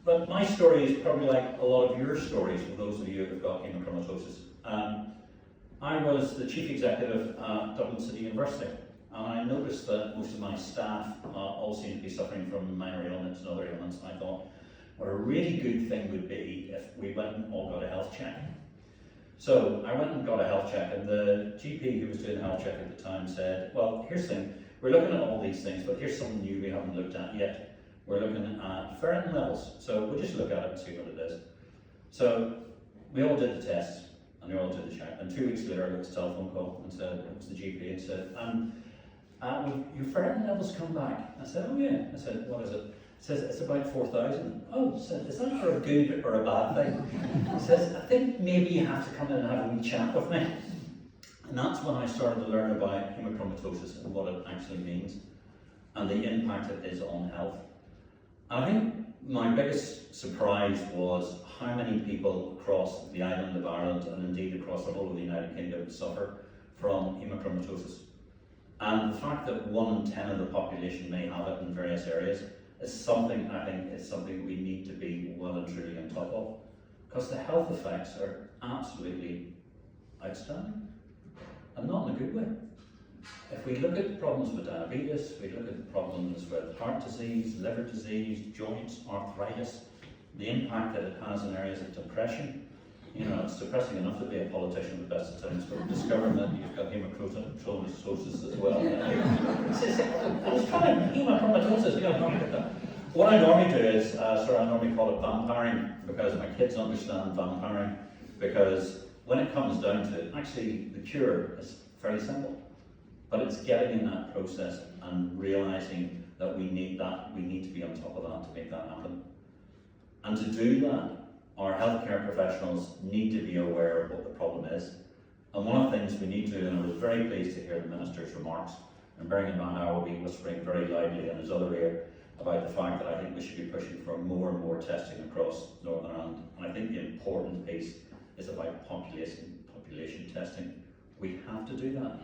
But my story is probably like a lot of your stories, for those of you who've got haemochromatosis. I was the chief executive at Dublin City University, and I noticed that most of my staff all seemed to be suffering from minor ailments and other ailments, and I thought, what a really good thing would be if we went and all got a health check. So I went and got a health check, and the GP who was doing the health check at the time said, well, here's the thing, we're looking at all these things, but here's something new we haven't looked at yet. We're looking at ferritin levels, so we'll just look at it and see what it is. So we all did the tests, and we all did the check, and 2 weeks later I got a telephone call and said, it was the GP, and said, your ferritin levels come back. I said, oh yeah. I said, what is it? He says, it's about 4,000. Oh, said, is that for a good or a bad thing? He says, I think maybe you have to come in and have a wee chat with me. And that's when I started to learn about haemochromatosis and what it actually means, and the impact it is on health. I think my biggest surprise was how many people across the island of Ireland, and indeed across the whole of the United Kingdom, suffer from haemochromatosis. And the fact that 1 in 10 of the population may have it in various areas is something, I think, is something we need to be well and truly on top of, because the health effects are absolutely outstanding, and not in a good way. If we look at problems with diabetes, we look at problems with heart disease, liver disease, joints, arthritis, the impact that it has in areas of depression. You know, it's depressing enough to be a politician at the best of times, but discovering that you've got haemochromatosis as well. I was trying haemochromatosis, you know. What I normally do is, I normally call it vampiring, because my kids understand vampiring, because when it comes down to it, actually the cure is fairly simple. But it's getting in that process and realising that we need to be on top of that to make that happen. And to do that, our healthcare professionals need to be aware of what the problem is. And one of the things we need to do, and I was very pleased to hear the Minister's remarks, and bearing in mind I will be whispering very loudly in his other ear about the fact that I think we should be pushing for more and more testing across Northern Ireland. And I think the important piece is about population testing. We have to do that,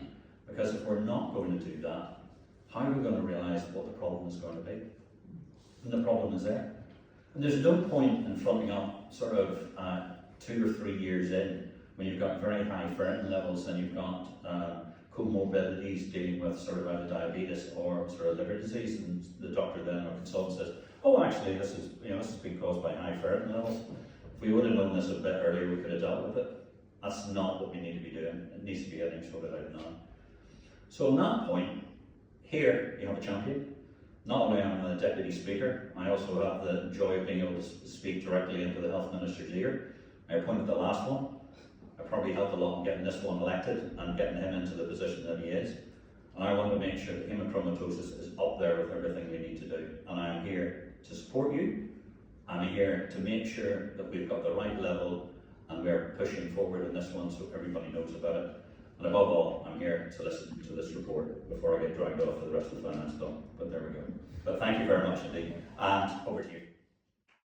because if we're not going to do that, how are we going to realise what the problem is going to be? And the problem is there. And there's no point in fronting up sort of 2 or 3 years in, when you've got very high ferritin levels and you've got comorbidities dealing with sort of either diabetes or sort of liver disease, and the doctor then or consultant says, oh, actually this has been caused by high ferritin levels. If we would have known this a bit earlier, we could have dealt with it. That's not what we need to be doing. It needs to be getting sorted out now. So on that point, here you have a champion. Not only am I the Deputy Speaker, I also have the joy of being able to speak directly into the Health Minister's ear. I appointed the last one. I probably helped a lot in getting this one elected and getting him into the position that he is. And I want to make sure that haemochromatosis is up there with everything we need to do. And I am here to support you. I'm here to make sure that we've got the right level and we're pushing forward in this one so everybody knows about it. And above all, I'm here to listen to this report before I get dragged off for the rest of the finance bill. But there we go. But thank you very much indeed. And over to you.